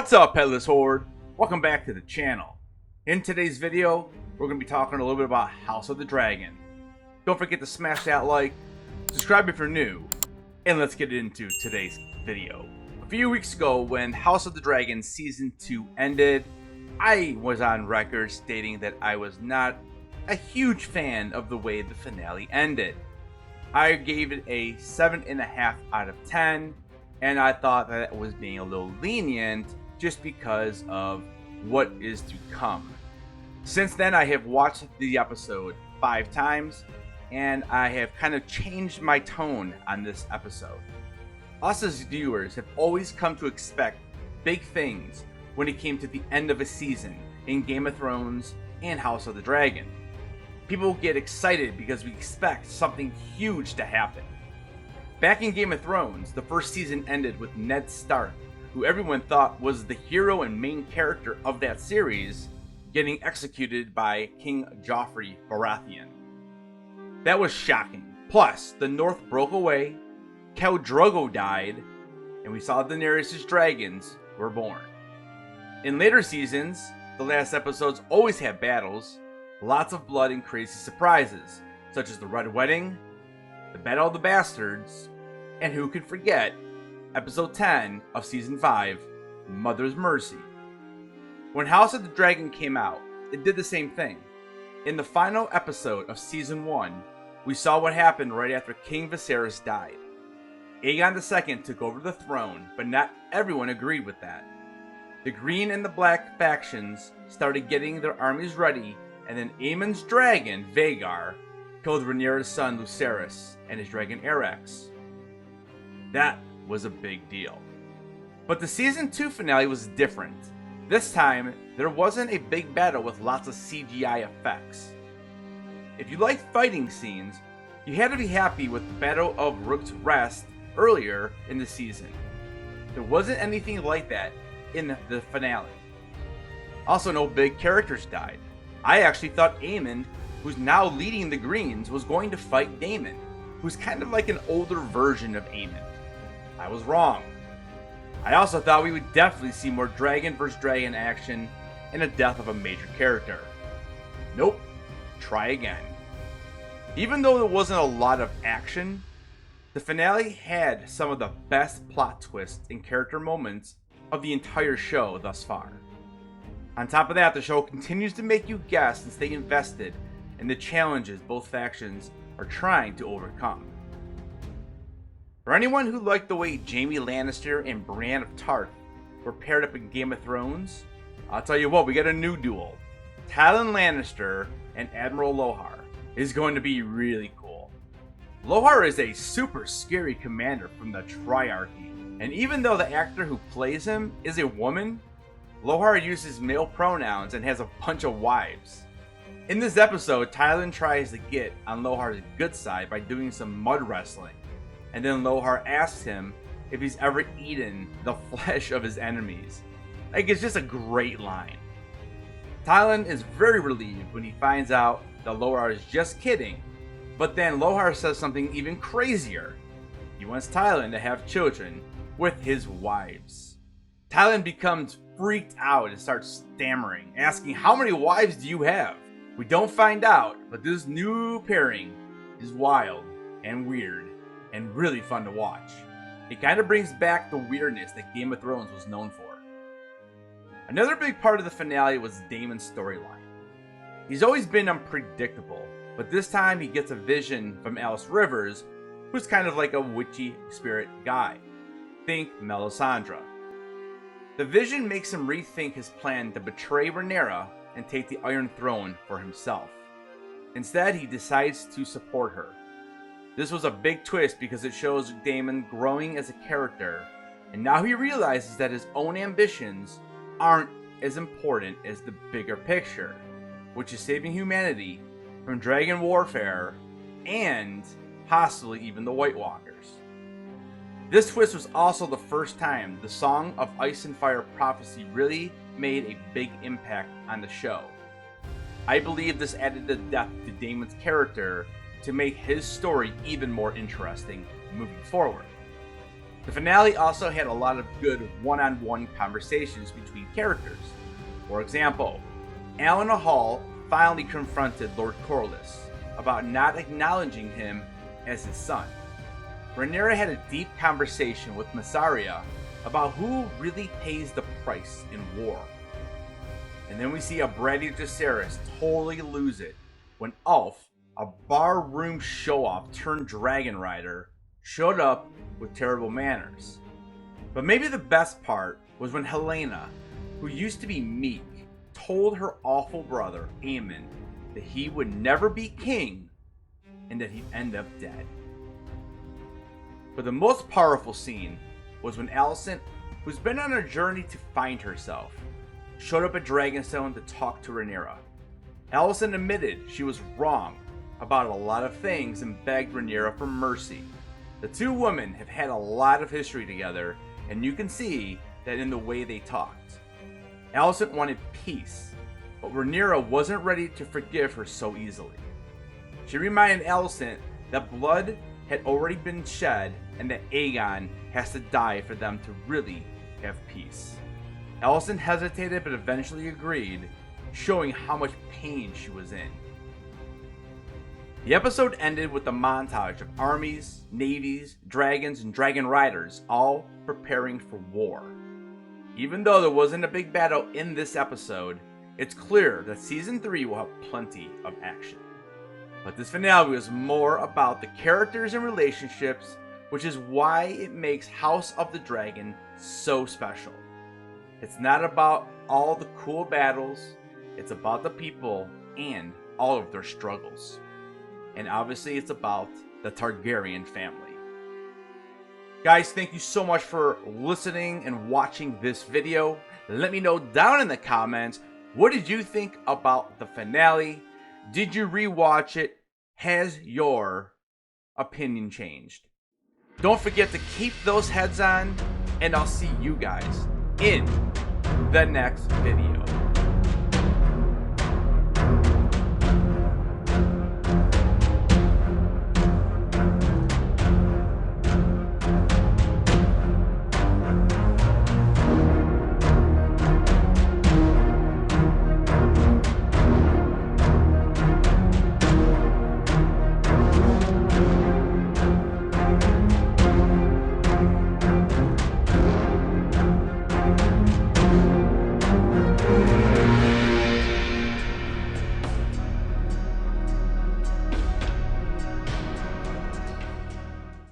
What's up, Headless Horde? Welcome back to the channel. In today's video, we're going to be talking a little bit about House of the Dragon. Don't forget to smash that like, subscribe if you're new, and let's get into today's video. A few weeks ago, when House of the Dragon Season 2 ended, I was on record stating that I was not a huge fan of the way the finale ended. I gave it a 7.5 out of 10, and I thought that it was being a little lenient just because of what is to come. Since then, I have watched the episode 5 times, and I have kind of changed my tone on this episode. Us as viewers have always come to expect big things when it came to the end of a season in Game of Thrones and House of the Dragon. People get excited because we expect something huge to happen. Back in Game of Thrones, the first season ended with Ned Stark, who everyone thought was the hero and main character of that series, getting executed by King Joffrey Baratheon. That was shocking. Plus, the North broke away, Khal Drogo died, and we saw Daenerys' dragons were born. In later seasons, the last episodes always had battles, lots of blood and crazy surprises, such as the Red Wedding, the Battle of the Bastards, and who could forget Episode 10 of Season 5, Mother's Mercy. When House of the Dragon came out, it did the same thing. In the final episode of Season 1, we saw what happened right after King Viserys died. Aegon II took over the throne, but not everyone agreed with that. The Green and the Black factions started getting their armies ready, and then Aemon's dragon, Vhagar, killed Rhaenyra's son Lucerys and his dragon Arrax. That was a big deal. But the Season 2 finale was different. This time, there wasn't a big battle with lots of CGI effects. If you liked fighting scenes, you had to be happy with the Battle of Rook's Rest earlier in the season. There wasn't anything like that in the finale. Also, no big characters died. I actually thought Aemon, who's now leading the Greens, was going to fight Daemon, who's kind of like an older version of Aemon. I was wrong. I also thought we would definitely see more dragon vs. dragon action and a death of a major character. Nope. Try again. Even though there wasn't a lot of action, the finale had some of the best plot twists and character moments of the entire show thus far. On top of that, the show continues to make you guess and stay invested in the challenges both factions are trying to overcome. For anyone who liked the way Jaime Lannister and Brienne of Tarth were paired up in Game of Thrones, I'll tell you what, we got a new duel. Tywin Lannister and Admiral Lohar is going to be really cool. Lohar is a super scary commander from the Triarchy, and even though the actor who plays him is a woman, Lohar uses male pronouns and has a bunch of wives. In this episode, Tywin tries to get on Lohar's good side by doing some mud wrestling, and then Lohar asks him if he's ever eaten the flesh of his enemies. Like, it's just a great line. Tywin is very relieved when he finds out that Lohar is just kidding, but then Lohar says something even crazier. He wants Tywin to have children with his wives. Tywin becomes freaked out and starts stammering, asking, "How many wives do you have?" We don't find out, but this new pairing is wild and weird and really fun to watch. It kind of brings back the weirdness that Game of Thrones was known for. Another big part of the finale was Daemon's storyline. He's always been unpredictable, but this time he gets a vision from Alice Rivers, who's kind of like a witchy spirit guy. Think Melisandre. The vision makes him rethink his plan to betray Rhaenyra and take the Iron Throne for himself. Instead, he decides to support her. This was a big twist because it shows Daemon growing as a character, and now he realizes that his own ambitions aren't as important as the bigger picture, which is saving humanity from dragon warfare and possibly even the White Walkers. This twist was also the first time the Song of Ice and Fire prophecy really made a big impact on the show. I believe this added the depth to Daemon's character to make his story even more interesting moving forward. The finale also had a lot of good one-on-one conversations between characters. For example, Alan Hall finally confronted Lord Corlys about not acknowledging him as his son. Rhaenyra had a deep conversation with Mysaria about who really pays the price in war. And then we see a bratty Jacaerys totally lose it when Ulf, a barroom show-off turned dragon rider, showed up with terrible manners. But maybe the best part was when Helena, who used to be meek, told her awful brother, Aemon, that he would never be king and that he'd end up dead. But the most powerful scene was when Alicent, who's been on a journey to find herself, showed up at Dragonstone to talk to Rhaenyra. Alicent admitted she was wrong about a lot of things and begged Rhaenyra for mercy. The two women have had a lot of history together, and you can see that in the way they talked. Alicent wanted peace, but Rhaenyra wasn't ready to forgive her so easily. She reminded Alicent that blood had already been shed and that Aegon has to die for them to really have peace. Alicent hesitated but eventually agreed, showing how much pain she was in. The episode ended with a montage of armies, navies, dragons, and dragon riders all preparing for war. Even though there wasn't a big battle in this episode, it's clear that Season 3 will have plenty of action. But this finale was more about the characters and relationships, which is why it makes House of the Dragon so special. It's not about all the cool battles, it's about the people and all of their struggles. And obviously it's about the Targaryen family. Guys, thank you so much for listening and watching this video. Let me know down in the comments, what did you think about the finale? Did you rewatch it? Has your opinion changed? Don't forget to keep those heads on, and I'll see you guys in the next video.